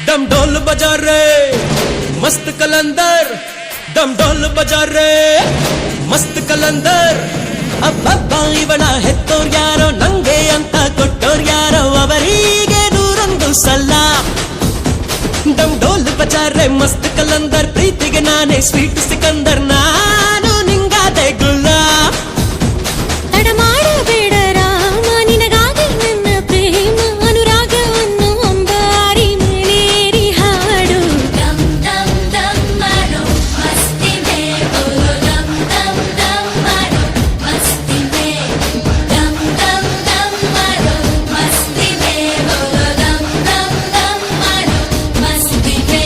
डम ढोल बजा रे मस्त कलंदर डम ढोल बजा रे मस्त कलंदर ಅಬ್ಬಬ್ಬ ಇವಳ ಹೆತ್ತೋರ್ ಯಾರೋ ನಂಗೆ ಅಂತ ಕೊಟ್ಟೋರ್ ಯಾರೋ ಅವರಿಗೆ ನೂರೊಂದು ಸಲ ಡಮ್ ಢೋಲ್ ಬಜಾರೆ ಮಸ್ತ್ ಕಲಂದರ್ ಪ್ರೀತಿಗೆ ನಾನೇ ಸ್ವೀಟ್ ಸಿಕಂದರ್ ನಾನು ನಿಂಗಾದೆ ಗುಲ್ಲ ತಡ ಮಾಡಬೇಡ ರಾಮ ನಿನಗಾಗಿ ನನ್ನ ಪ್ರೇಮ ಅನುರಾಗವನ್ನು ಅಂಬಾರಿ ಮೇಲೇರಿ ಹಾಡು ದಮ್ ದಮ್ ದಮ್ ಮಾರೋ ಮಸ್ತಿ ಮೇ ಬೋಲೋ ದಮ್ ದಮ್ ದಮ್ ಮಾರೋ ಮಸ್ತಿ ಮೇ ದಮ್ ದಮ್ ದಮ್ ಮಾರೋ ಮಸ್ತಿ ಮೇ ಬೋಲೋ ದಮ್ ದಮ್ ದಮ್ ಮಾರೋ ಮಸ್ತಿ ಮೇ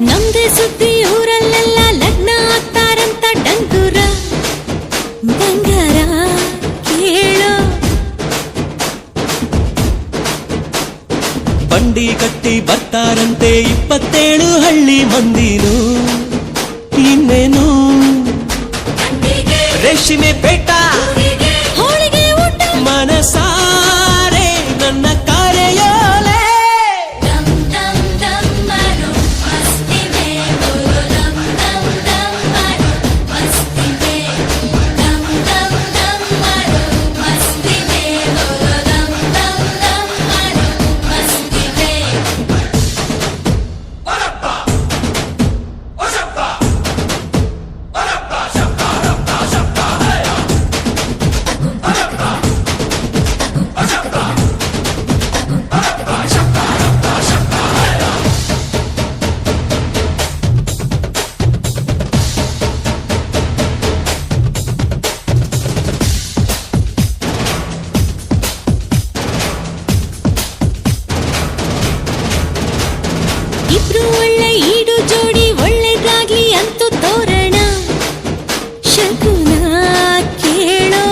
ನಮ್ದೇ ಸುದ್ದಿ ಊರಲ್ಲೆಲ್ಲ ಲಗ್ನ ಆಗ್ತಾರಂತ ಡಂಗುರ ಬಂಗಾರ ಕೇಳೋ ಬಂಡಿ ಕಟ್ಟಿ ಬರ್ತಾರಂತೆ 27 ಹಳ್ಳಿ ಮಂದಿನು ಇನ್ನೇನು ರೇಷ್ಮೆ ಪೇಟ ಹೋಳಿಗೆ ಊಟ ಮನಸಾರೆ ನನ್ನ ಕಾರ್ಯೋಲೆ ದಮ್ ದಮ್ ದಮ್ ಮಾರೋ ಮಸ್ತಿ ಮೇ ಬೋಲೋ ದಮ್ ದಮ್ ದಮ್ ಮಾರೋ ಮಸ್ತಿ ಮೇ ದಮ್ ದಮ್ ದಮ್ ಮಾರೋ ಮಸ್ತಿ ಮೇ ಬೋಲೋ ದಮ್ ದಮ್ ದಮ್ ಮಾರೋ ಮಸ್ತಿ ಮೇ ಇಬ್ರು ಒಳ್ಳೆ ಈಡು ಜೋಡಿ ಒಳ್ಳೆದಾಗ್ಲಿ ಅಂತೂ ತೋರಣ ಶಕುನ ಕೇಳೋ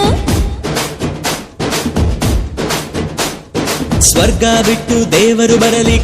ಸ್ವರ್ಗ ಬಿಟ್ಟು ದೇವರು ಬರಲಿ